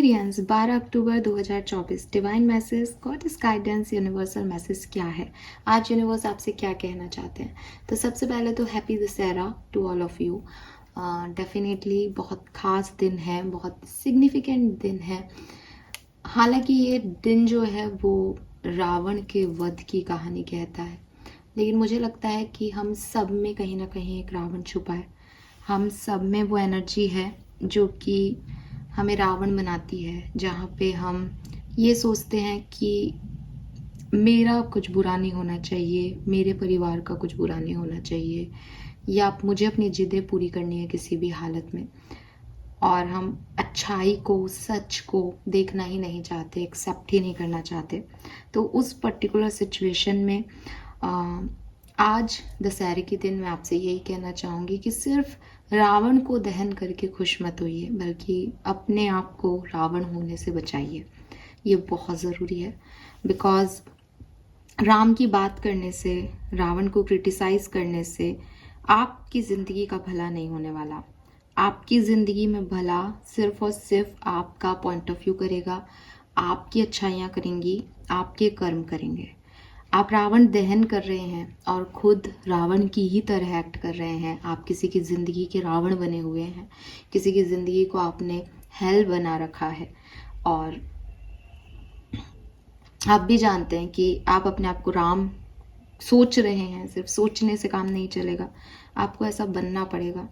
Experience 12 October 2024 divine message, goddess guidance, universal message क्या है आज? यूनिवर्स आपसे क्या कहना चाहते हैं? तो सबसे पहले तो happy Dussehra to all of you. Definitely बहुत ख़ास दिन है, बहुत सिग्निफिकेंट दिन है। हालांकि ये दिन जो है वो रावण के वध की कहानी कहता है, लेकिन मुझे लगता है कि हम सब में कहीं ना कहीं एक रावण छुपा है। हम सब में वो एनर्जी है जो कि हमें रावण बनाती है, जहाँ पे हम ये सोचते हैं कि मेरा कुछ बुरा नहीं होना चाहिए, मेरे परिवार का कुछ बुरा नहीं होना चाहिए, या मुझे अपनी जिद्दें पूरी करनी है किसी भी हालत में। और हम अच्छाई को, सच को देखना ही नहीं चाहते, एक्सेप्ट ही नहीं करना चाहते। तो उस पर्टिकुलर सिचुएशन में आज दशहरे के दिन मैं आपसे यही कहना चाहूँगी कि सिर्फ रावण को दहन करके खुश मत होइए, बल्कि अपने आप को रावण होने से बचाइए। ये बहुत ज़रूरी है, बिकॉज़ राम की बात करने से, रावण को क्रिटिसाइज़ करने से आपकी ज़िंदगी का भला नहीं होने वाला। आपकी ज़िंदगी में भला सिर्फ और सिर्फ आपका पॉइंट ऑफ व्यू करेगा, आपकी अच्छाइयाँ करेंगी, आपके कर्म करेंगे। आप रावण दहन कर रहे हैं और खुद रावण की ही तरह एक्ट कर रहे हैं। आप किसी की ज़िंदगी के रावण बने हुए हैं, किसी की ज़िंदगी को आपने हेल बना रखा है। और आप भी जानते हैं कि आप अपने आप को राम सोच रहे हैं, सिर्फ सोचने से काम नहीं चलेगा, आपको ऐसा बनना पड़ेगा।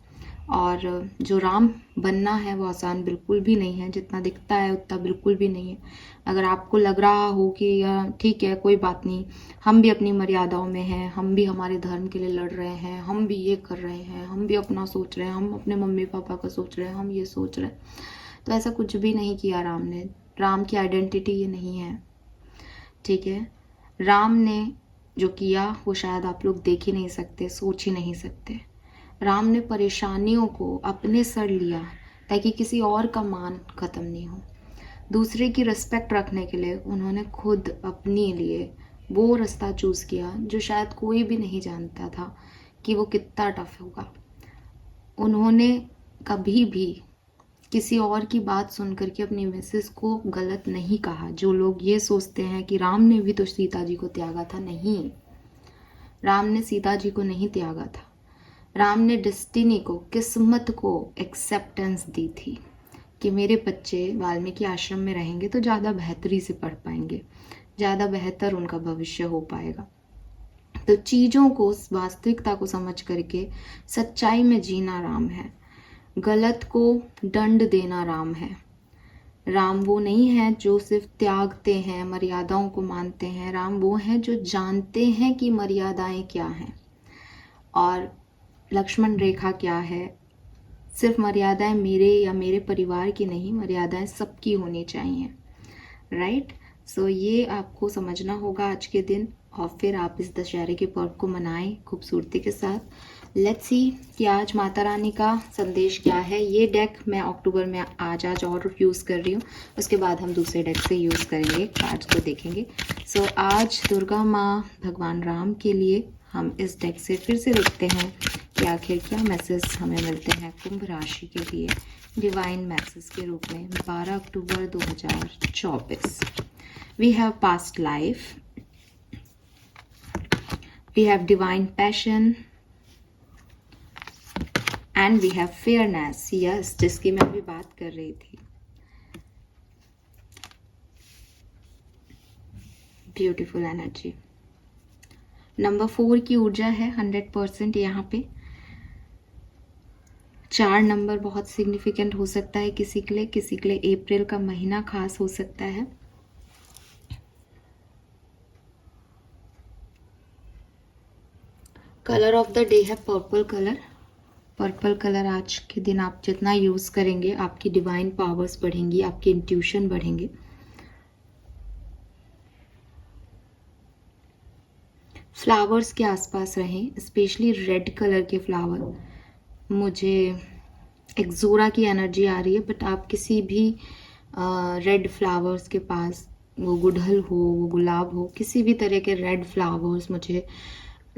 और जो राम बनना है वो आसान बिल्कुल भी नहीं है, जितना दिखता है उतना बिल्कुल भी नहीं है। अगर आपको लग रहा हो कि ठीक है, कोई बात नहीं, हम भी अपनी मर्यादाओं में हैं, हम भी हमारे धर्म के लिए लड़ रहे हैं, हम भी ये कर रहे हैं, हम भी अपना सोच रहे हैं, हम अपने मम्मी पापा का सोच रहे हैं, हम ये सोच रहे हैं, तो ऐसा कुछ भी नहीं किया राम ने। राम की आइडेंटिटी ये नहीं है, ठीक है। राम ने जो किया वो शायद आप लोग देख ही नहीं सकते, सोच ही नहीं सकते। राम ने परेशानियों को अपने सर लिया ताकि किसी और का मान ख़त्म नहीं हो। दूसरे की रिस्पेक्ट रखने के लिए उन्होंने खुद अपने लिए वो रास्ता चूज़ किया जो शायद कोई भी नहीं जानता था कि वो कितना टफ होगा। उन्होंने कभी भी किसी और की बात सुन करके अपनी मिसेस को गलत नहीं कहा। जो लोग ये सोचते हैं कि राम ने भी तो सीता जी को त्यागा था, नहीं, राम ने सीता जी को नहीं त्यागा था। राम ने डेस्टिनी को, किस्मत को एक्सेप्टेंस दी थी कि मेरे बच्चे वाल्मीकि आश्रम में रहेंगे तो ज़्यादा बेहतरी से पढ़ पाएंगे, ज़्यादा बेहतर उनका भविष्य हो पाएगा। तो चीज़ों को, वास्तविकता को समझ करके सच्चाई में जीना राम है, गलत को दंड देना राम है। राम वो नहीं है जो सिर्फ त्यागते हैं, मर्यादाओं को मानते हैं। राम वो हैं जो जानते हैं कि मर्यादाएं क्या हैं और लक्ष्मण रेखा क्या है। सिर्फ मर्यादाएं मेरे या मेरे परिवार की नहीं, मर्यादाएं सबकी होनी चाहिए, राइट। सो ये आपको समझना होगा आज के दिन, और फिर आप इस दशहरे के पर्व को मनाएं खूबसूरती के साथ। लेट्स सी कि आज माता रानी का संदेश क्या है। ये डेक मैं अक्टूबर में आज और यूज़ कर रही हूँ, उसके बाद हम दूसरे डेक से यूज़ करेंगे, कार्ड्स को देखेंगे। सो आज दुर्गा माँ, भगवान राम के लिए हम इस डेक से फिर से देखते हैं कि आखिर क्या मैसेज हमें मिलते हैं कुंभ राशि के लिए डिवाइन मैसेज के रूप में 12 October 2024। We have past life, we have divine passion and we have fairness. Yes, जिसकी मैं अभी बात कर रही थी। Beautiful energy. नंबर 4 की ऊर्जा है 100% यहाँ पे। 4 नंबर बहुत सिग्निफिकेंट हो सकता है किसी के लिए, किसी के लिए अप्रैल का महीना खास हो सकता है। कलर ऑफ द डे है पर्पल कलर। पर्पल कलर आज के दिन आप जितना यूज़ करेंगे आपकी डिवाइन पावर्स बढ़ेंगी, आपकी इंट्यूशन बढ़ेंगे। फ्लावर्स के आसपास रहें, स्पेशली रेड कलर के फ्लावर। मुझे एक्सोरा की एनर्जी आ रही है, बट आप किसी भी रेड फ्लावर्स के पास, वो गुड़हल हो, वो गुलाब हो, किसी भी तरह के रेड फ्लावर्स मुझे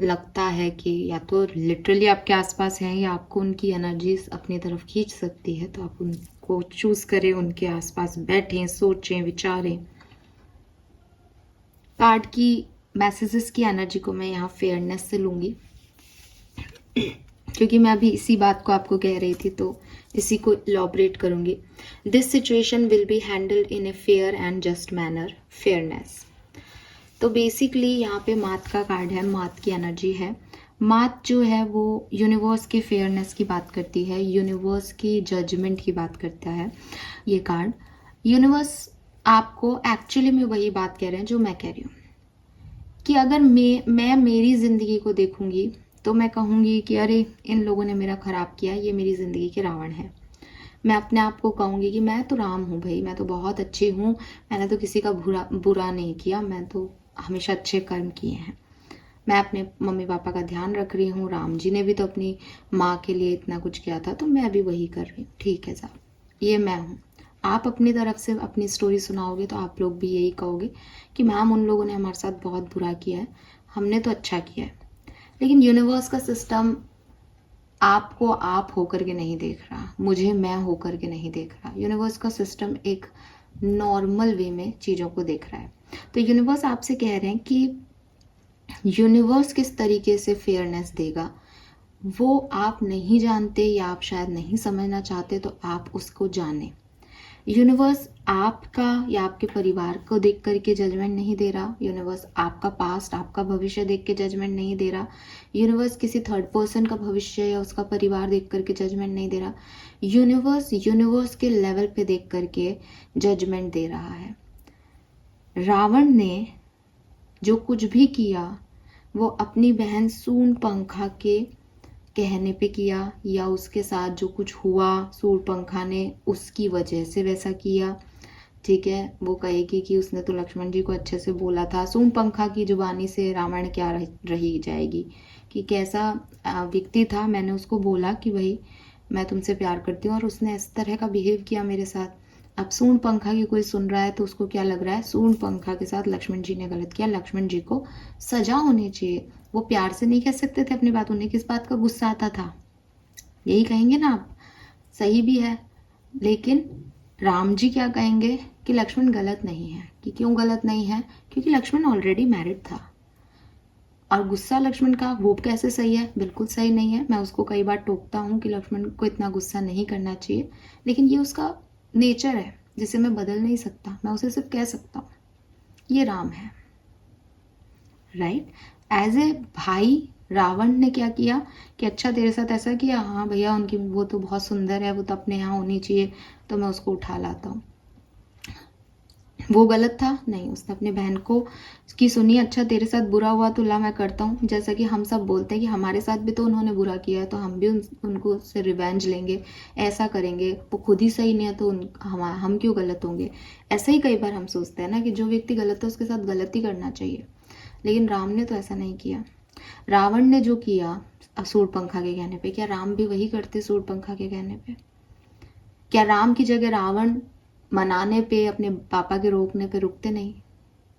लगता है कि या तो लिटरली आपके आसपास हैं या आपको उनकी एनर्जीज अपनी तरफ खींच सकती है, तो आप को चूज करें, उनके आसपास बैठें, सोचें, विचारें। कार्ड की मैसेजेस की एनर्जी को मैं यहाँ फेयरनेस से लूँगी, क्योंकि मैं अभी इसी बात को आपको कह रही थी तो इसी को इलॉबरेट करूँगी। This situation will be handled in a fair and just manner, fairness. तो बेसिकली यहाँ पे मात का कार्ड है, मात की एनर्जी है। मात जो है वो यूनिवर्स के फेयरनेस की बात करती है, यूनिवर्स की जजमेंट की बात करता है ये कार्ड। यूनिवर्स आपको एक्चुअली में वही बात कह रहे हैं जो मैं कह रही हूँ, कि अगर मैं मेरी ज़िंदगी को देखूंगी तो मैं कहूँगी कि अरे इन लोगों ने मेरा ख़राब किया, ये मेरी ज़िंदगी के रावण है। मैं अपने आप को कहूँगी कि मैं तो राम हूँ भाई, मैं तो बहुत अच्छी हूँ, मैंने तो किसी का बुरा नहीं किया, मैं तो हमेशा अच्छे कर्म किए हैं, मैं अपने मम्मी पापा का ध्यान रख रही हूँ, राम जी ने भी तो अपनी माँ के लिए इतना कुछ किया था, तो मैं भी वही कर रही हूँ। ठीक है साहब, ये मैं हूँ। आप अपनी तरफ से अपनी स्टोरी सुनाओगे तो आप लोग भी यही कहोगे कि मैम उन लोगों ने हमारे साथ बहुत बुरा किया है, हमने तो अच्छा किया है। लेकिन यूनिवर्स का सिस्टम आपको आप होकर के नहीं देख रहा, मुझे मैं होकर के नहीं देख रहा। यूनिवर्स का सिस्टम एक नॉर्मल वे में चीज़ों को देख रहा है। तो यूनिवर्स आपसे कह रहे हैं कि यूनिवर्स किस तरीके से फेयरनेस देगा वो आप नहीं जानते, या आप शायद नहीं समझना चाहते, तो आप उसको जानें। यूनिवर्स आपका या आपके परिवार को देख करके जजमेंट नहीं दे रहा, यूनिवर्स आपका पास्ट, आपका भविष्य देख के जजमेंट नहीं दे रहा, यूनिवर्स किसी थर्ड पर्सन का भविष्य या उसका परिवार देख करके जजमेंट नहीं दे रहा। यूनिवर्स के लेवल पे देख करके जजमेंट दे रहा है। रावण ने जो कुछ भी किया वो अपनी बहन सूर्पणखा के कहने पे किया, या उसके साथ जो कुछ हुआ सूर्पणखा ने उसकी वजह से वैसा किया। ठीक है, वो कहेगी कि उसने तो लक्ष्मण जी को अच्छे से बोला था। सूर्पणखा की जुबानी से रावण क्या रही जाएगी कि कैसा व्यक्ति था, मैंने उसको बोला कि भाई मैं तुमसे प्यार करती हूँ और उसने इस तरह का बिहेव किया मेरे साथ। अब सूर्पणखा की कोई सुन रहा है तो उसको क्या लग रहा है, सूर्पणखा के साथ लक्ष्मण जी ने गलत किया, लक्ष्मण जी को सजा होनी चाहिए। वो प्यार से नहीं कह सकते थे अपनी बात, उन्हें किस बात का गुस्सा आता था, यही कहेंगे ना आप। सही भी है, लेकिन राम जी क्या कहेंगे कि लक्ष्मण गलत नहीं है। कि क्यों गलत नहीं है, क्योंकि लक्ष्मण ऑलरेडी मैरिड था। और गुस्सा लक्ष्मण का वो कैसे सही है, बिल्कुल सही नहीं है। मैं उसको कई बार टोकता हूँ कि लक्ष्मण को इतना गुस्सा नहीं करना चाहिए, लेकिन ये उसका नेचर है जिसे मैं बदल नहीं सकता, मैं उसे सिर्फ कह सकता हूँ ये राम है। राइट, एज ए भाई रावण ने क्या किया कि अच्छा तेरे साथ ऐसा किया, हाँ भैया उनकी वो तो बहुत सुंदर है, वो तो अपने यहाँ होनी चाहिए, तो मैं उसको उठा लाता हूँ। वो गलत था नहीं, उसने अपनी बहन को की सुनी, अच्छा तेरे साथ बुरा हुआ तो ला मैं करता हूँ। जैसा कि हम सब बोलते हैं कि हमारे साथ भी तो उन्होंने बुरा किया है, तो हम भी उनको से रिवेंज लेंगे, ऐसा करेंगे। वो खुद ही सही नहीं है तो हम क्यों गलत होंगे। ऐसा ही कई बार हम सोचते हैं ना कि जो व्यक्ति गलत है उसके साथ गलत ही करना चाहिए, लेकिन राम ने तो ऐसा नहीं किया। रावण ने जो किया सूर्पणखा के कहने पे, क्या राम भी वही करते सूर्पणखा के कहने पे? क्या राम की जगह रावण मनाने पे, अपने पापा के रोकने पे रुकते नहीं?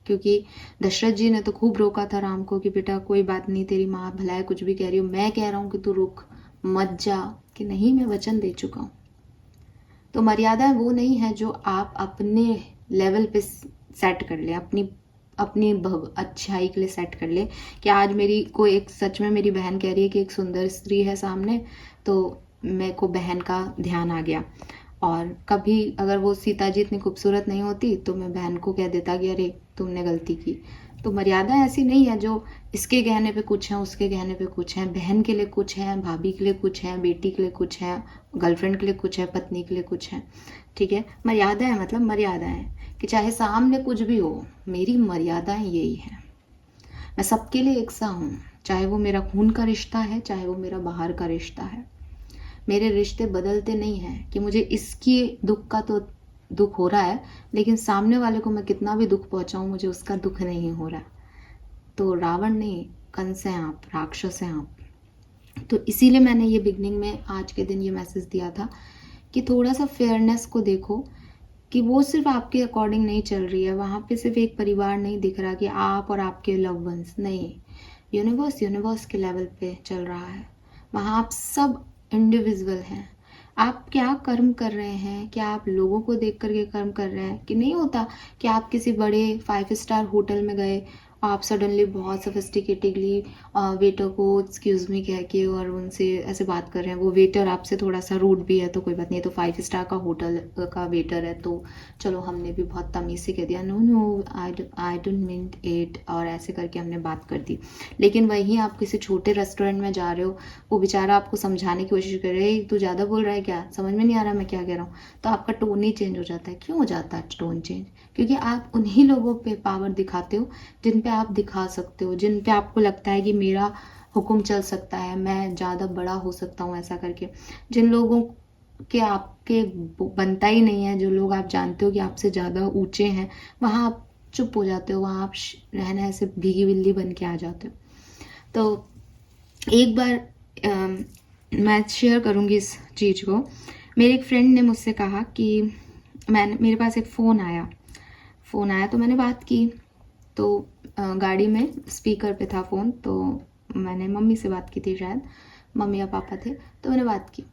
क्योंकि दशरथ जी ने तो खूब रोका था राम को कि बेटा कोई बात नहीं, तेरी माँ भला है, कुछ भी कह रही हो, मैं कह रहा हूँ कि तू रुक मत जा, कि नहीं मैं वचन दे चुका हूँ। तो मर्यादा वो नहीं है जो आप अपने लेवल पे सेट कर ले, अपनी अच्छाई के लिए सेट कर ले। कि आज मेरी को एक सच में मेरी बहन कह रही है कि एक सुंदर स्त्री है सामने, तो मेरे को बहन का ध्यान आ गया, और कभी अगर वो सीता जी इतनी खूबसूरत नहीं होती तो मैं बहन को कह देता कि अरे तुमने गलती की। तो मर्यादा ऐसी नहीं है जो इसके कहने पे कुछ है, उसके कहने पे कुछ है, बहन के लिए कुछ है, भाभी के लिए कुछ है, बेटी के लिए कुछ है, गर्लफ्रेंड के लिए कुछ है, पत्नी के लिए कुछ है। ठीक है, मर्यादा है, मतलब मर्यादा है कि चाहे सामने कुछ भी हो, मेरी मर्यादाएं यही है। मैं सबके लिए एक सा हूँ, चाहे वो मेरा खून का रिश्ता है, चाहे वो मेरा बाहर का रिश्ता है। मेरे रिश्ते बदलते नहीं हैं कि मुझे इसकी दुख का तो दुख हो रहा है, लेकिन सामने वाले को मैं कितना भी दुख पहुंचाऊं मुझे उसका दुख नहीं हो रहा। तो रावण नहीं, कंस हैं आप, राक्षस हैं आप। तो इसीलिए मैंने ये बिगनिंग में आज के दिन ये मैसेज दिया था कि थोड़ा सा फेयरनेस को देखो, कि वो सिर्फ आपके अकॉर्डिंग नहीं चल रही है, वहाँ पे सिर्फ एक परिवार नहीं दिख रहा कि आप और आपके लव वंस नहीं, यूनिवर्स के लेवल पे चल रहा है। वहाँ आप सब इंडिविजुअल हैं, आप क्या कर्म कर रहे हैं, क्या आप लोगों को देख करके कर्म कर रहे हैं? कि नहीं होता कि आप किसी बड़े 5 स्टार होटल में गए, आप सडनली बहुत सफिस्टिकेटेडली वेटर को एक्सक्यूज़ मी कह के और उनसे ऐसे बात कर रहे हैं। वो वेटर आपसे थोड़ा सा रूड भी है तो कोई बात नहीं, तो 5 स्टार का होटल का वेटर है तो चलो हमने भी बहुत तमीज़ से कह दिया no no I don't mean it, और ऐसे करके हमने बात कर दी। लेकिन वहीं आप किसी छोटे रेस्टोरेंट में जा रहे हो, वो बेचारा आपको समझाने की कोशिश कर रहा है, तू ज़्यादा बोल रहा है क्या, समझ में नहीं आ रहा मैं क्या कह रहा हूँ, तो आपका टोन ही चेंज हो जाता है। क्यों हो जाता है टोन चेंज? क्योंकि आप उन्हीं लोगों पे पावर दिखाते हो जिन पे आप दिखा सकते हो, जिन पे आपको लगता है कि मेरा हुक्म चल सकता है, मैं ज़्यादा बड़ा हो सकता हूँ ऐसा करके। जिन लोगों के आपके बनता ही नहीं है, जो लोग आप जानते हो कि आपसे ज़्यादा ऊंचे हैं, वहाँ आप चुप हो जाते हो, वहाँ आप रहना ऐसे भीगी बिल्ली बन के आ जाते हो। तो एक बार मैं शेयर करूँगी इस चीज़ को। मेरे एक फ्रेंड ने मुझसे कहा कि मेरे पास एक फ़ोन आया तो मैंने बात की, तो गाड़ी में स्पीकर पे था फ़ोन, तो मैंने मम्मी से बात की थी, शायद मम्मी या पापा थे, तो मैंने बात की।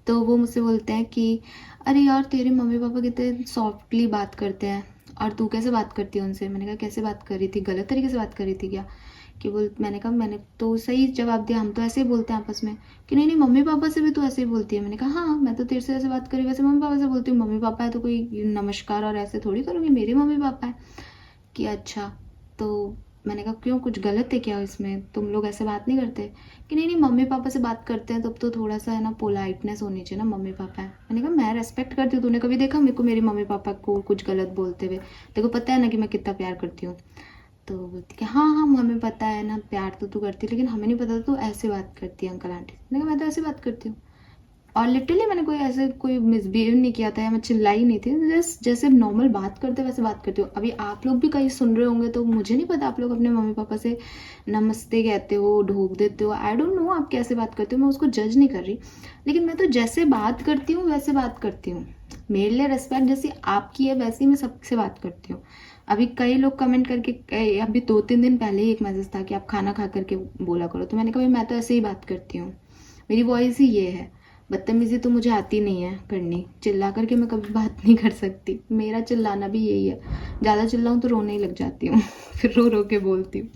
तो वो मुझसे बोलते हैं कि अरे यार तेरे मम्मी पापा कितने सॉफ्टली बात करते हैं और तू कैसे बात करती है उनसे। मैंने कहा कैसे बात कर रही थी, गलत तरीके से बात कर रही थी क्या? कि मैंने कहा मैंने तो सही जवाब दिया, हम तो ऐसे ही बोलते हैं आपस में। कि नहीं नहीं मम्मी पापा से भी तो ऐसे ही बोलती है। मैंने कहा हाँ मैं तो तेरे से ऐसे बात करी वैसे मम्मी पापा से बोलती हूँ, मम्मी पापा है तो कोई नमस्कार और ऐसे थोड़ी करूँगी, मेरे मम्मी पापा है। कि अच्छा, तो मैंने कहा क्यों, कुछ गलत है क्या इसमें, तुम लोग ऐसे बात नहीं करते? कि नहीं नहीं मम्मी पापा से बात करते हैं तब तो थोड़ा सा है ना पोलाइटनेस होनी चाहिए ना, मम्मी पापा है। मैंने कहा मैं रेस्पेक्ट करती हूँ, तूने कभी देखा मेरे को मेरे मम्मी पापा को कुछ गलत बोलते हुए? तेरे को पता है ना कि मैं कितना प्यार करती हूँ। तो बोलती कि हाँ हाँ हमें पता है ना, प्यार तो तू करती है, लेकिन हमें नहीं पता तू ऐसे बात करती है अंकल आंटी। मैंने कहा मैं तो ऐसे बात करती हूँ, और लिटरली मैंने कोई मिसबिहेव नहीं किया था या मैं चिल्लाई नहीं थी, जस्ट जैसे नॉर्मल बात करते वैसे बात करती हूँ। अभी आप लोग भी कहीं सुन रहे होंगे तो मुझे नहीं पता आप लोग अपने मम्मी पापा से नमस्ते कहते हो, ढोक देते हो, आई डोंट नो आप कैसे बात करते हो, मैं उसको जज नहीं कर रही, लेकिन मैं तो जैसे बात करती हूँ वैसे बात करती हूँ। मेरे लिए रिस्पेक्ट जैसी आपकी है वैसे ही मैं सबसे बात करती हूँ। अभी कई लोग कमेंट करके, अभी 2-3 दिन पहले ही एक मैसेज था कि आप खाना खा करके बोला करो, तो मैंने कहा भाई मैं तो ऐसे ही बात करती हूँ, मेरी वॉइस ही ये है। बदतमीज़ी तो मुझे आती नहीं है करनी, चिल्ला करके मैं कभी बात नहीं कर सकती, मेरा चिल्लाना भी यही है, ज़्यादा चिल्लाऊँ तो रोने ही लग जाती हूँ फिर रो रो के बोलती हूँ।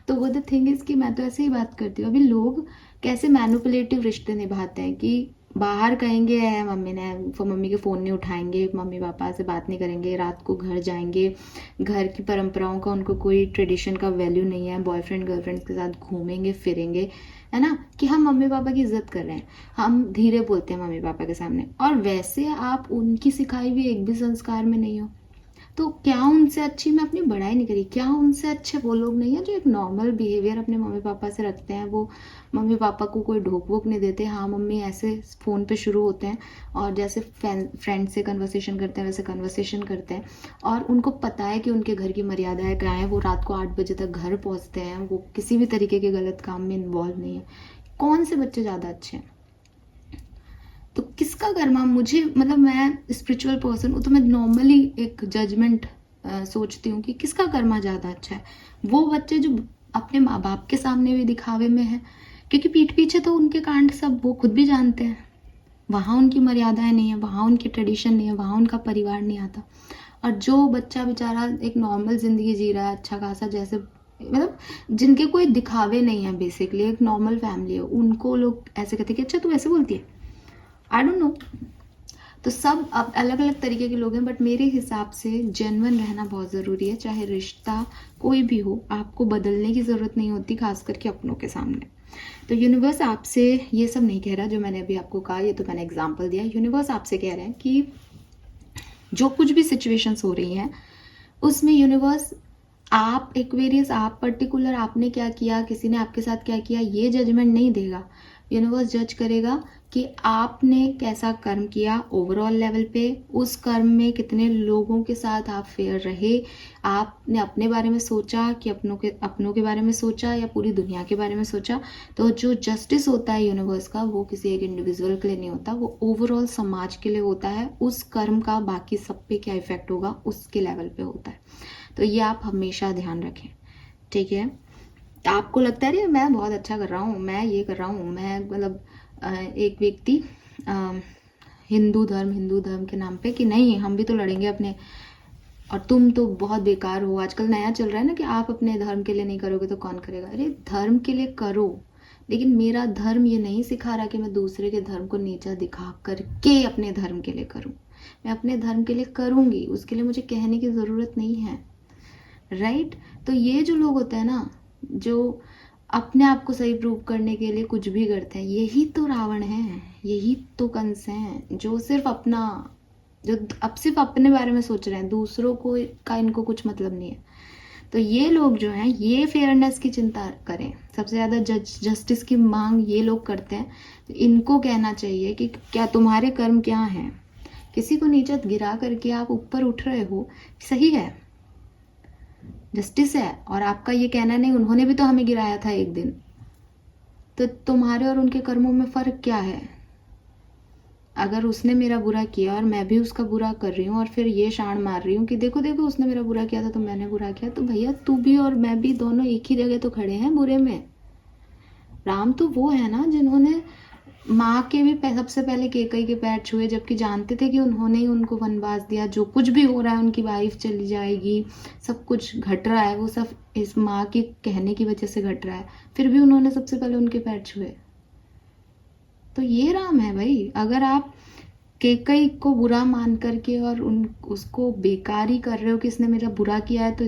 तो वो द थिंग इज़ कि मैं तो ऐसे ही बात करती हूँ। अभी लोग कैसे मैनिपुलेटिव रिश्ते निभाते हैं कि बाहर कहेंगे मम्मी के फ़ोन नहीं उठाएंगे, मम्मी पापा से बात नहीं करेंगे, रात को घर जाएंगे, घर की परंपराओं का उनको कोई ट्रेडिशन का वैल्यू नहीं है, बॉयफ्रेंड गर्लफ्रेंड के साथ घूमेंगे फिरेंगे, है ना, कि हम मम्मी पापा की इज्जत कर रहे हैं, हम धीरे बोलते हैं मम्मी पापा के सामने, और वैसे आप उनकी सिखाई हुई एक भी संस्कार में नहीं हो। तो क्या उनसे अच्छी, मैं अपनी बड़ाई नहीं करी, क्या उनसे अच्छे वो लोग नहीं है जो एक नॉर्मल बिहेवियर अपने मम्मी पापा से रखते हैं, वो मम्मी पापा को कोई ढोक वोक नहीं देते, हाँ मम्मी ऐसे फ़ोन पे शुरू होते हैं और जैसे फ्रेंड से कन्वर्सेशन करते हैं वैसे कन्वर्सेशन करते हैं, और उनको पता है कि उनके घर की मर्यादाएं क्या है, वो रात को 8 बजे तक घर पहुंचते हैं, वो किसी भी तरीके के गलत काम में इन्वॉल्व नहीं है। कौन से बच्चे ज़्यादा अच्छे हैं? तो किसका कर्मा, मुझे मतलब मैं स्पिरिचुअल पर्सन हूँ तो मैं नॉर्मली एक जजमेंट सोचती हूँ कि किसका कर्मा ज़्यादा अच्छा है। वो बच्चे जो अपने माँ बाप के सामने भी दिखावे में है, क्योंकि पीठ पीछे तो उनके कांड सब वो खुद भी जानते हैं, वहाँ उनकी मर्यादाएं नहीं है, वहाँ उनकी ट्रेडिशन नहीं है, वहाँ उनका परिवार नहीं आता। और जो बच्चा बेचारा एक नॉर्मल ज़िंदगी जी रहा है, अच्छा खासा, जैसे मतलब जिनके कोई दिखावे नहीं है, बेसिकली एक नॉर्मल फैमिली है, उनको लोग ऐसे कहते हैं कि अच्छा तू ऐसे बोलती है, आई डोंट नो। तो सब अब अलग अलग तरीके के लोग हैं, बट मेरे हिसाब से जेन्युइन रहना बहुत ज़रूरी है, चाहे रिश्ता कोई भी हो, आपको बदलने की ज़रूरत नहीं होती, खास करके अपनों के सामने। तो यूनिवर्स आपसे ये सब नहीं कह रहा जो मैंने अभी आपको कहा, ये तो मैंने एग्जाम्पल दिया। यूनिवर्स आपसे कह रहे हैं कि जो कुछ भी सिचुएशंस हो रही हैं उसमें यूनिवर्स, आप एक्वेरियस, आप पर्टिकुलर आपने क्या किया, किसी ने आपके साथ क्या किया, ये जजमेंट नहीं देगा। यूनिवर्स जज करेगा कि आपने कैसा कर्म किया ओवरऑल लेवल पे, उस कर्म में कितने लोगों के साथ आप फेयर रहे, आपने अपने बारे में सोचा कि अपनों के बारे में सोचा या पूरी दुनिया के बारे में सोचा। तो जो जस्टिस होता है यूनिवर्स का, वो किसी एक इंडिविजुअल के लिए नहीं होता, वो ओवरऑल समाज के लिए होता है, उस कर्म का बाकी सब पे क्या इफेक्ट होगा उसके लेवल पे होता है। तो ये आप हमेशा ध्यान रखें, ठीक है। आपको लगता है अरे मैं बहुत अच्छा कर रहा हूँ, मैं ये कर रहा हूँ, मैं मतलब एक व्यक्ति हिंदू धर्म के नाम पे कि नहीं हम भी तो लड़ेंगे अपने, और तुम तो बहुत बेकार हो। आजकल नया चल रहा है ना कि आप अपने धर्म के लिए नहीं करोगे तो कौन करेगा। अरे धर्म के लिए करो, लेकिन मेरा धर्म ये नहीं सिखा रहा कि मैं दूसरे के धर्म को नीचा दिखा करके अपने धर्म के लिए करूं। मैं अपने धर्म के लिए करूंगी, उसके लिए मुझे कहने की ज़रूरत नहीं है, राइट। तो ये जो लोग होते हैं ना, जो अपने आप को सही प्रूव करने के लिए कुछ भी करते हैं, यही तो रावण है, यही तो कंस हैं, जो सिर्फ अपने बारे में सोच रहे हैं, दूसरों को का इनको कुछ मतलब नहीं है। तो ये लोग जो हैं ये फेयरनेस की चिंता करें, सबसे ज़्यादा जस्टिस की मांग ये लोग करते हैं। तो इनको कहना चाहिए कि क्या तुम्हारे कर्म क्या हैं। किसी को नीचा गिरा करके आप ऊपर उठ रहे हो, सही है, जस्टिस है, और आपका ये कहना नहीं उन्होंने भी तो हमें गिराया था एक दिन, तो तुम्हारे और उनके कर्मों में फ़र्क क्या है। अगर उसने मेरा बुरा किया और मैं भी उसका बुरा कर रही हूँ और फिर ये शान मार रही हूँ कि देखो देखो उसने मेरा बुरा किया था तो मैंने बुरा किया, तो भैया तू भी और मैं भी दोनों एक ही जगह तो खड़े हैं बुरे में। राम तो वो है ना जिन्होंने माँ के भी सबसे पहले केकई के पैर छुए, जबकि जानते थे कि उन्होंने ही उनको वनवास दिया, जो कुछ भी हो रहा है उनकी वाइफ चली जाएगी, सब कुछ घट रहा है वो सब इस माँ के कहने की वजह से घट रहा है, फिर भी उन्होंने सबसे पहले उनके पैर छुए। तो ये राम है भाई। अगर आप केकई को बुरा मान करके और उसको बेकारी कर रहे हो कि इसने मेरा बुरा किया है तो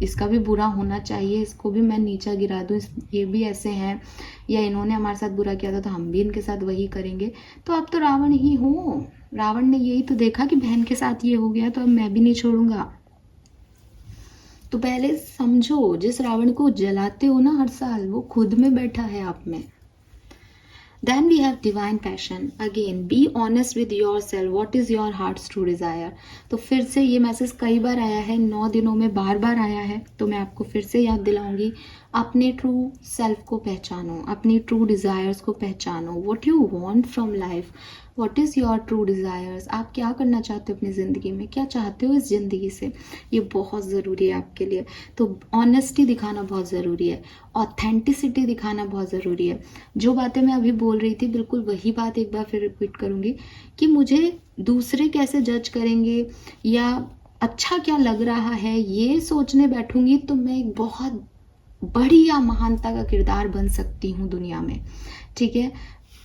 इसका भी बुरा होना चाहिए, इसको भी मैं नीचा गिरा दूँ, ये भी ऐसे हैं, या इन्होंने हमारे साथ बुरा किया था तो हम भी इनके साथ वही करेंगे, तो आप तो रावण ही हो। रावण ने यही तो देखा कि बहन के साथ ये हो गया तो अब मैं भी नहीं छोड़ूंगा। तो पहले समझो, जिस रावण को जलाते हो ना हर साल, वो खुद में बैठा है आप में। Then we have divine passion. Again, be honest with yourself. What is your heart's true desire? तो फिर से ये मैसेज कई बार आया है, 9 दिनों में बार बार आया है, तो मैं आपको फिर से याद दिलाऊंगी। अपने ट्रू सेल्फ को पहचानो, अपनी ट्रू डिज़ायर्स को पहचानो। What you want from life, what is your true desires. आप क्या करना चाहते हो अपनी ज़िंदगी में, क्या चाहते हो इस ज़िंदगी से, ये बहुत ज़रूरी है आपके लिए। तो ऑनेस्टी दिखाना बहुत ज़रूरी है, ऑथेंटिसिटी दिखाना बहुत ज़रूरी है। जो बातें मैं अभी बोल रही थी बिल्कुल वही बात एक बार फिर रिपीट करूँगी कि मुझे दूसरे कैसे जज करेंगे या अच्छा क्या लग रहा है ये सोचने बैठूंगी तो मैं एक बहुत बड़ी या महानता का किरदार बन सकती हूँ दुनिया में, ठीक है।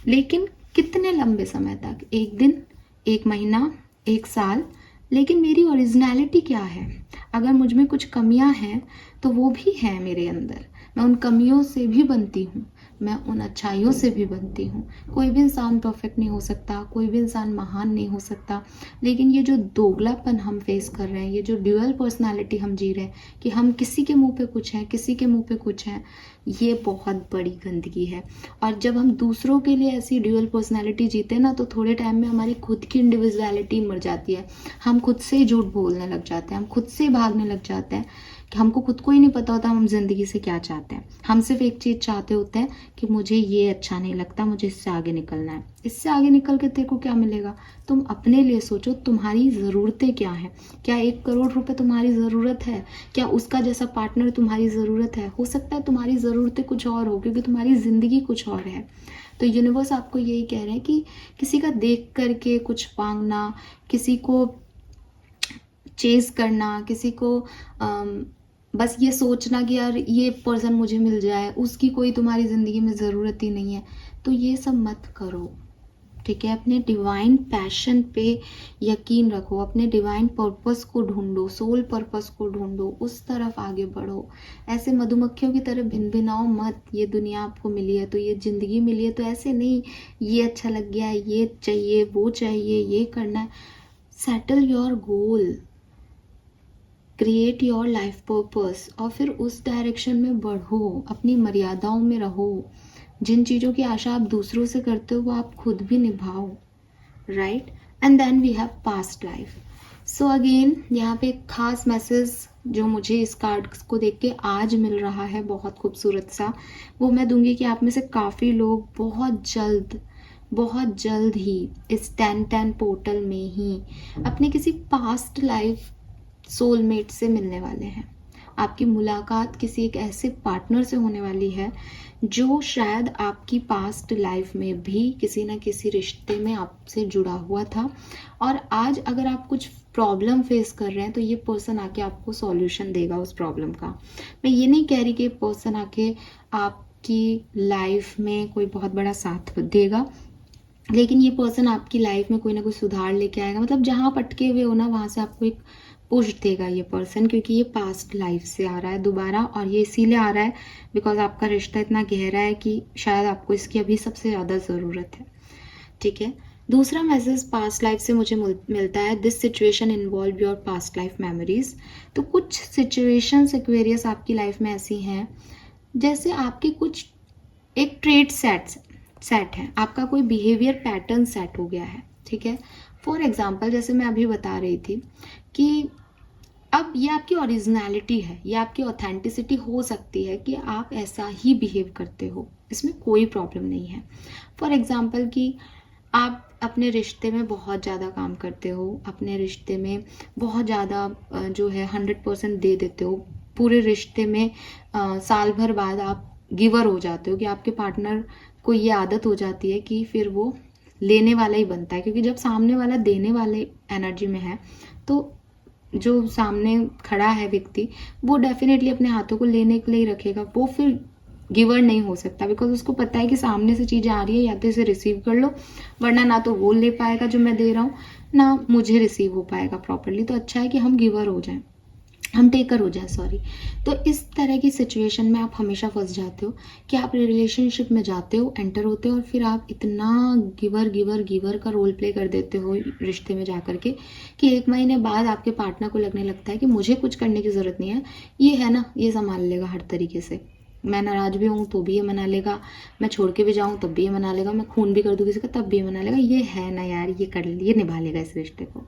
लेकिन कितने लंबे समय तक, एक दिन, एक महीना, एक साल, लेकिन मेरी ओरिजिनलिटी क्या है। अगर मुझ में कुछ कमियां हैं तो वो भी हैं मेरे अंदर, मैं उन कमियों से भी बनती हूँ, मैं उन अच्छाइयों से भी बनती हूँ। कोई भी इंसान परफेक्ट नहीं हो सकता, कोई भी इंसान महान नहीं हो सकता, लेकिन ये जो दोगलापन हम फेस कर रहे हैं, ये जो ड्यूअल पर्सनालिटी हम जी रहे हैं कि हम किसी के मुंह पे कुछ हैं, किसी के मुंह पे कुछ हैं, ये बहुत बड़ी गंदगी है। और जब हम दूसरों के लिए ऐसी ड्यूअल पर्सनालिटी जीते ना तो थोड़े टाइम में हमारी खुद की इंडिविजुअलिटी मर जाती है। हम खुद से ही झूठ बोलने लग जाते हैं, हम खुद से ही भागने लग जाते हैं कि हमको खुद को ही नहीं पता होता हम जिंदगी से क्या चाहते हैं। हम सिर्फ एक चीज़ चाहते होते हैं कि मुझे ये अच्छा नहीं लगता, मुझे इससे आगे निकलना है। इससे आगे निकल के तेरे को क्या मिलेगा। तुम अपने लिए सोचो, तुम्हारी ज़रूरतें क्या हैं। क्या 1 करोड़ रुपए तुम्हारी ज़रूरत है, क्या उसका जैसा पार्टनर तुम्हारी ज़रूरत है। हो सकता है तुम्हारी ज़रूरतें कुछ और हो क्योंकि तुम्हारी ज़िंदगी कुछ और है। तो यूनिवर्स आपको यही कह रहे हैं कि किसी का देख करके कुछ मांगना, किसी को चेज करना, किसी को बस ये सोचना कि यार ये पर्सन मुझे मिल जाए, उसकी कोई तुम्हारी ज़िंदगी में ज़रूरत ही नहीं है, तो ये सब मत करो, ठीक है। अपने डिवाइन पैशन पे यकीन रखो, अपने डिवाइन पर्पस को ढूंढो, सोल पर्पस को ढूंढो, उस तरफ आगे बढ़ो। ऐसे मधुमक्खियों की तरह भिन भिनाओ मत। ये दुनिया आपको मिली है तो, ये ज़िंदगी मिली है तो ऐसे नहीं ये अच्छा लग गया, ये चाहिए, वो चाहिए, ये करना है। Settle your goal, create your life purpose और फिर उस डायरेक्शन में बढ़ो, अपनी मर्यादाओं में रहो। जिन चीज़ों की आशा आप दूसरों से करते हो वो आप खुद भी निभाओ, right. And then we have past life. So again यहाँ पे एक खास मैसेज जो मुझे इस कार्ड को देख के आज मिल रहा है, बहुत खूबसूरत सा, वो मैं दूंगी कि आप में से काफ़ी लोग बहुत जल्द ही इस 10-10 पोर्टल में ही अपने किसी पास्ट लाइफ सोलमेट से मिलने वाले हैं। आपकी मुलाकात किसी एक ऐसे पार्टनर से होने वाली है जो शायद आपकी पास्ट लाइफ में भी किसी न किसी रिश्ते में आपसे जुड़ा हुआ था, और आज अगर आप कुछ प्रॉब्लम फेस कर रहे हैं तो ये पर्सन आके आपको सॉल्यूशन देगा उस प्रॉब्लम का। मैं ये नहीं कह रही कि पर्सन आके आपकी लाइफ में कोई बहुत बड़ा साथ देगा, लेकिन ये पर्सन आपकी लाइफ में कोई ना कोई सुधार लेके आएगा। मतलब जहाँ आप अटके हुए हो ना, वहाँ से आपको एक पुश देगा ये पर्सन, क्योंकि ये पास्ट लाइफ से आ रहा है दोबारा, और ये इसीलिए आ रहा है बिकॉज आपका रिश्ता इतना गहरा है कि शायद आपको इसकी अभी सबसे ज़्यादा ज़रूरत है। ठीक है, दूसरा मैसेज पास्ट लाइफ से मुझे मिलता है, this situation involve your past life memories. तो कुछ सिचुएशंस एक्वेरियस आपकी लाइफ में ऐसी हैं जैसे आपके कुछ एक ट्रेड सेट है, आपका कोई बिहेवियर पैटर्न सेट हो गया है। ठीक है, फॉर एग्जाम्पल जैसे मैं अभी बता रही थी कि अब ये आपकी ओरिजिनलिटी है, ये आपकी ऑथेंटिसिटी हो सकती है कि आप ऐसा ही बिहेव करते हो, इसमें कोई प्रॉब्लम नहीं है। फॉर एग्जाम्पल कि आप अपने रिश्ते में बहुत ज़्यादा काम करते हो, अपने रिश्ते में बहुत ज़्यादा जो है 100% दे देते हो, पूरे रिश्ते में साल भर बाद आप गिवर हो जाते हो कि आपके पार्टनर को ये आदत हो जाती है कि फिर वो लेने वाला ही बनता है, क्योंकि जब सामने वाला देने वाले एनर्जी में है तो जो सामने खड़ा है व्यक्ति वो डेफिनेटली अपने हाथों को लेने के लिए ही रखेगा, वो फिर गिवर नहीं हो सकता, बिकॉज उसको पता है कि सामने से चीज़ें आ रही है, या तो इसे रिसीव कर लो, वरना ना तो वो ले पाएगा जो मैं दे रहा हूँ, ना मुझे रिसीव हो पाएगा प्रॉपरली। तो अच्छा है कि हम गिवर हो जाएं, हम टेकर हो जाए, सॉरी। तो इस तरह की सिचुएशन में आप हमेशा फंस जाते हो कि आप रिलेशनशिप में जाते हो, एंटर होते हो, और फिर आप इतना गिवर का रोल प्ले कर देते हो रिश्ते में जाकर के कि 1 महीने बाद आपके पार्टनर को लगने लगता है कि मुझे कुछ करने की ज़रूरत नहीं है, ये है ना, ये संभाल लेगा हर तरीके से, मैं नाराज़ भी हूँ तो भी ये मना लेगा, मैं छोड़ के भी जाऊँ तब भी ये मना लेगा, मैं खून भी कर दूँ किसी का तब भी ये मना लेगा, ये है ना यार, ये निभा लेगा इस रिश्ते को।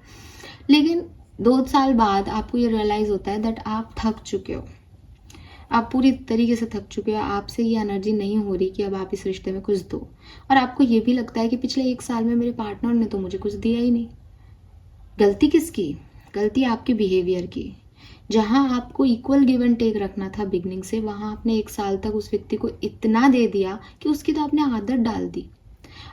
लेकिन 2 साल बाद आपको ये रियलाइज़ होता है दैट आप थक चुके हो, आप पूरी तरीके से थक चुके हो, आपसे ये एनर्जी नहीं हो रही कि अब आप इस रिश्ते में कुछ दो, और आपको ये भी लगता है कि पिछले 1 साल में मेरे पार्टनर ने तो मुझे कुछ दिया ही नहीं। गलती किसकी? गलती आपके बिहेवियर की। जहाँ आपको इक्वल गिव एंड टेक रखना था बिगनिंग से, वहाँ आपने 1 साल तक उस व्यक्ति को इतना दे दिया कि उसकी तो आपने आदत डाल दी।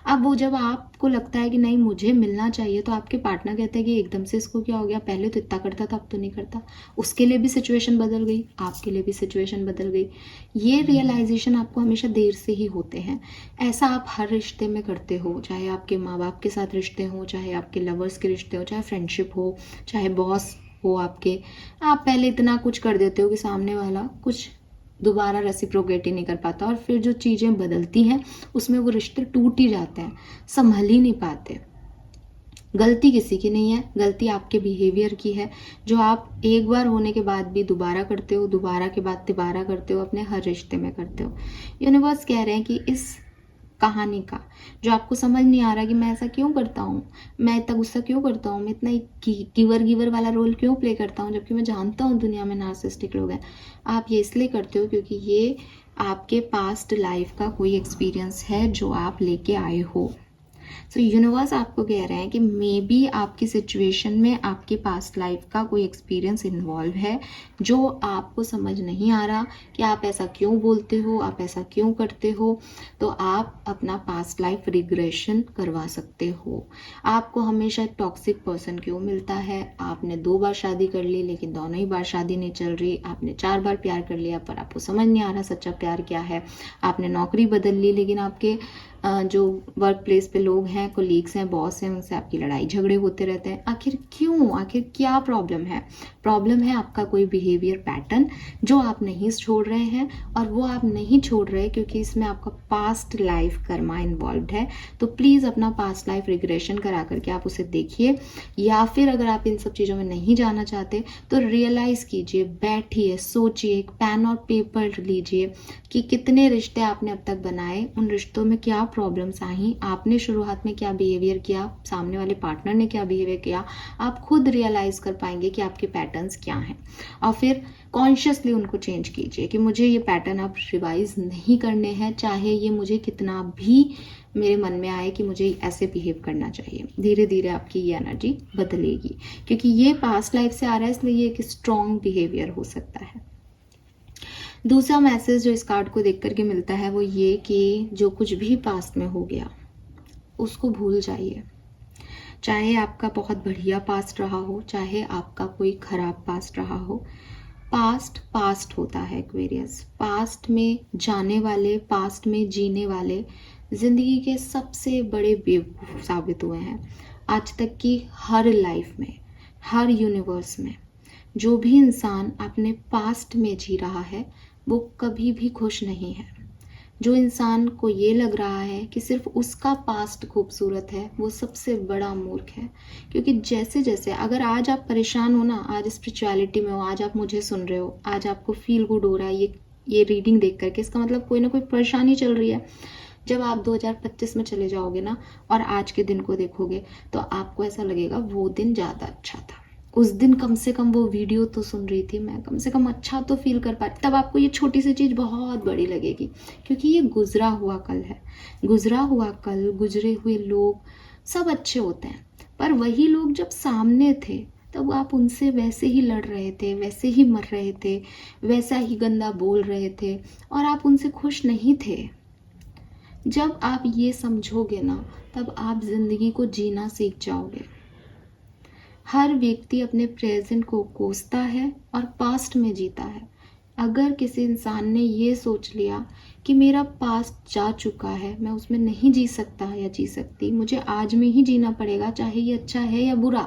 अब वो जब आपको लगता है कि नहीं मुझे मिलना चाहिए, तो आपके पार्टनर कहते हैं कि एकदम से इसको क्या हो गया, पहले तो इतना करता था अब तो नहीं करता। उसके लिए भी सिचुएशन बदल गई, आपके लिए भी सिचुएशन बदल गई। ये रियलाइजेशन आपको हमेशा देर से ही होते हैं। ऐसा आप हर रिश्ते में करते हो, चाहे आपके माँ बाप के साथ रिश्ते हो, चाहे आपके लवर्स के रिश्ते हो, चाहे फ्रेंडशिप हो, चाहे बॉस हो आपके। आप पहले इतना कुछ कर देते हो कि सामने वाला कुछ दोबारा रेसिप्रोकेट ही नहीं कर पाता, और फिर जो चीज़ें बदलती हैं उसमें वो रिश्ते टूट ही जाते हैं, संभल ही नहीं पाते। गलती किसी की नहीं है, गलती आपके बिहेवियर की है, जो आप एक बार होने के बाद भी दोबारा करते हो, दोबारा के बाद तिबारा करते हो, अपने हर रिश्ते में करते हो। यूनिवर्स कह रहे हैं कि इस कहानी का जो आपको समझ नहीं आ रहा कि मैं ऐसा क्यों करता हूँ, मैं इतना गुस्सा क्यों करता हूँ, मैं इतना गिवर वाला रोल क्यों प्ले करता हूँ, जबकि मैं जानता हूँ दुनिया में नार्सिसिस्टिक लोग हैं। आप ये इसलिए करते हो क्योंकि ये आपके पास्ट लाइफ का कोई एक्सपीरियंस है जो आप लेके आए हो। सो यूनिवर्स आपको कह रहे हैं कि मे बी आपकी सिचुएशन में आपकी पास्ट लाइफ का कोई एक्सपीरियंस इन्वॉल्व है जो आपको समझ नहीं आ रहा कि आप ऐसा क्यों बोलते हो, आप ऐसा क्यों करते हो। तो आप अपना पास्ट लाइफ रिग्रेशन करवा सकते हो। आपको हमेशा एक टॉक्सिक पर्सन क्यों मिलता है, आपने 2 बार शादी कर ली लेकिन दोनों ही बार शादी नहीं चल रही, आपने 4 बार प्यार कर लिया पर आपको समझ नहीं आ रहा सच्चा प्यार क्या है, आपने नौकरी बदल ली लेकिन आपके जो वर्क प्लेस पे लोग हैं, कोलीग्स हैं, बॉस हैं, उनसे आपकी लड़ाई झगड़े होते रहते हैं। आखिर क्यों, आखिर क्या प्रॉब्लम है? प्रॉब्लम है आपका कोई बिहेवियर पैटर्न जो आप नहीं छोड़ रहे हैं, और वो आप नहीं छोड़ रहे क्योंकि इसमें आपका पास्ट लाइफ कर्मा इन्वॉल्व है। तो प्लीज़ अपना पास्ट लाइफ रिग्रेशन करा करके आप उसे देखिए, या फिर अगर आप इन सब चीज़ों में नहीं जाना चाहते तो रियलाइज़ कीजिए, बैठिए, सोचिए, एक पेन और पेपर लीजिए कि कितने रिश्ते आपने अब तक बनाए, उन रिश्तों में क्या प्रॉब्लम्स आई, आपने शुरुआत में क्या बिहेवियर किया, सामने वाले पार्टनर ने क्या बिहेवियर किया। आप खुद रियलाइज कर पाएंगे कि आपके पैटर्न्स क्या हैं, और फिर कॉन्शियसली उनको चेंज कीजिए कि मुझे ये पैटर्न अब रिवाइज नहीं करने हैं, चाहे ये मुझे कितना भी मेरे मन में आए कि मुझे ऐसे बिहेव करना चाहिए। धीरे धीरे आपकी ये एनर्जी बदलेगी, क्योंकि ये पास्ट लाइफ से आ रहा है, इसलिए ये एक स्ट्रॉन्ग बिहेवियर हो सकता है। दूसरा मैसेज जो इस कार्ड को देख करके मिलता है वो ये कि जो कुछ भी पास्ट में हो गया उसको भूल जाइए। चाहे आपका बहुत बढ़िया पास्ट रहा हो, चाहे आपका कोई खराब पास्ट रहा हो, पास्ट पास्ट होता है एक्वेरियस। पास्ट में जाने वाले, पास्ट में जीने वाले जिंदगी के सबसे बड़े बेवकूफ़ साबित हुए हैं आज तक की हर लाइफ में, हर यूनिवर्स में। जो भी इंसान अपने पास्ट में जी रहा है वो कभी भी खुश नहीं है। जो इंसान को ये लग रहा है कि सिर्फ उसका पास्ट खूबसूरत है वो सबसे बड़ा मूर्ख है। क्योंकि जैसे जैसे अगर आज आप परेशान हो ना, आज स्पिरिचुअलिटी में हो, आज आप मुझे सुन रहे हो, आज आपको फील गुड हो रहा है ये रीडिंग देख करके, इसका मतलब कोई ना कोई परेशानी चल रही है। जब आप 2025 में चले जाओगे ना और आज के दिन को देखोगे तो आपको ऐसा लगेगा वो दिन ज़्यादा अच्छा था। उस दिन कम से कम वो वीडियो तो सुन रही थी मैं, कम से कम अच्छा तो फील कर पाती। तब आपको ये छोटी सी चीज़ बहुत बड़ी लगेगी क्योंकि ये गुजरा हुआ कल है। गुजरा हुआ कल, गुजरे हुए लोग सब अच्छे होते हैं, पर वही लोग जब सामने थे तब आप उनसे वैसे ही लड़ रहे थे, वैसे ही मर रहे थे, वैसा ही गंदा बोल रहे थे और आप उनसे खुश नहीं थे। जब आप ये समझोगे ना तब आप जिंदगी को जीना सीख जाओगे। हर व्यक्ति अपने प्रेजेंट को कोसता है और पास्ट में जीता है। अगर किसी इंसान ने ये सोच लिया कि मेरा पास्ट जा चुका है, मैं उसमें नहीं जी सकता या जी सकती, मुझे आज में ही जीना पड़ेगा चाहे ये अच्छा है या बुरा,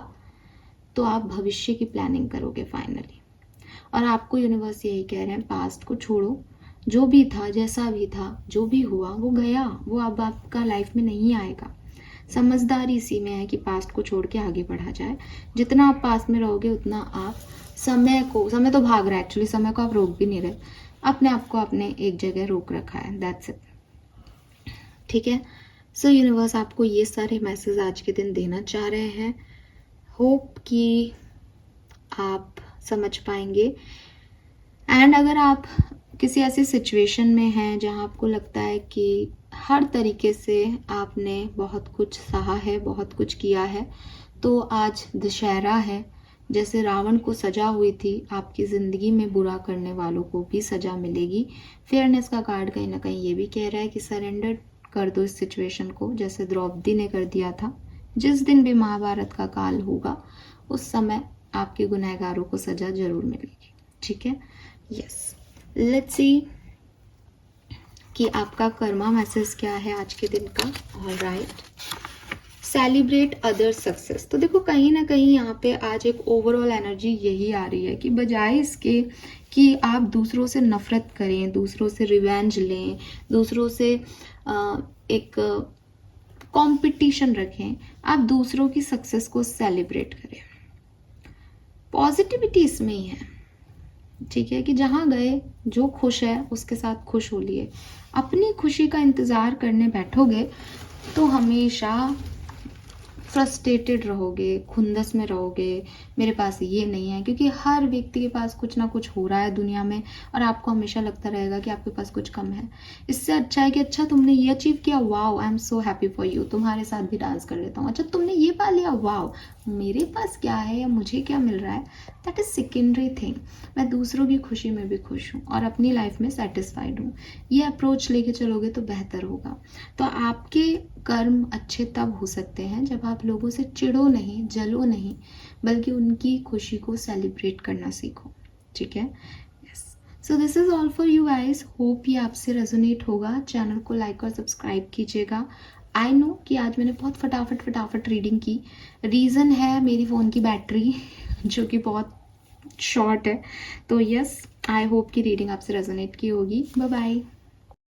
तो आप भविष्य की प्लानिंग करोगे फाइनली। और आपको यूनिवर्स यही कह रहे हैं, पास्ट को छोड़ो। जो भी था, जैसा भी था, जो भी हुआ वो गया, वो अब आपका लाइफ में नहीं आएगा। समझदारी इसी में है कि पास्ट को छोड़ के आगे बढ़ा जाए। जितना आप पास्ट में रहोगे उतना आप समय तो भाग रहा है एक्चुअली, समय को आप रोक भी नहीं रहे, अपने आप को आपने एक जगह रोक रखा है, दैट्स इट। ठीक है, सो यूनिवर्स आपको ये सारे मैसेज आज के दिन देना चाह रहे हैं। होप कि आप समझ पाएंगे। एंड अगर आप किसी ऐसी सिचुएशन में हैं जहां आपको लगता है कि हर तरीके से आपने बहुत कुछ सहा है, बहुत कुछ किया है, तो आज दशहरा है। जैसे रावण को सजा हुई थी, आपकी ज़िंदगी में बुरा करने वालों को भी सजा मिलेगी। फेयरनेस का कार्ड कहीं ना कहीं ये भी कह रहा है कि सरेंडर कर दो इस सिचुएशन को, जैसे द्रौपदी ने कर दिया था। जिस दिन भी महाभारत का काल होगा उस समय आपके गुनहगारों को सजा जरूर मिलेगी। ठीक है, यस। लेट्स सी कि आपका कर्मा मैसेज क्या है आज के दिन का। Alright, celebrate other success. तो देखो कहीं ना कहीं यहाँ पे आज एक ओवरऑल एनर्जी यही आ रही है कि बजाय इसके कि आप दूसरों से नफरत करें, दूसरों से रिवेंज लें, दूसरों से एक कंपटीशन रखें, आप दूसरों की सक्सेस को सेलिब्रेट करें। पॉजिटिविटी इसमें ही है। ठीक है, कि जहाँ गए जो खुश है उसके साथ खुश हो लिए। अपनी खुशी का इंतज़ार करने बैठोगे तो हमेशा फ्रस्ट्रेटेड रहोगे, खुंदस में रहोगे, मेरे पास ये नहीं है, क्योंकि हर व्यक्ति के पास कुछ ना कुछ हो रहा है दुनिया में और आपको हमेशा लगता रहेगा कि आपके पास कुछ कम है। इससे अच्छा है कि अच्छा तुमने ये अचीव किया, wow I am so happy for you, तुम्हारे साथ भी डांस कर लेता हूँ। अच्छा तुमने ये पा लिया, वाओ मेरे पास क्या है या मुझे क्या मिल रहा है, दैट इज सेकेंडरी थिंग। मैं दूसरों की खुशी में भी खुश हूँ और अपनी लाइफ में सेटिस्फाइड हूँ। ये अप्रोच लेके चलोगे तो बेहतर होगा। तो आपके कर्म अच्छे तब हो सकते हैं जब आप लोगों से चिढ़ो नहीं, जलो नहीं, बल्कि उनकी खुशी को सेलिब्रेट करना सीखो। ठीक है, yes. So this is all for you guys. Hope ये आपसे रेजोनेट होगा। चैनल को लाइक और सब्सक्राइब कीजिएगा। आई नो कि आज मैंने बहुत फटाफट रीडिंग की। रीज़न है मेरी फ़ोन की बैटरी जो कि बहुत शॉर्ट है। तो यस, आई होप कि रीडिंग आपसे रेजोनेट की होगी। Bye bye.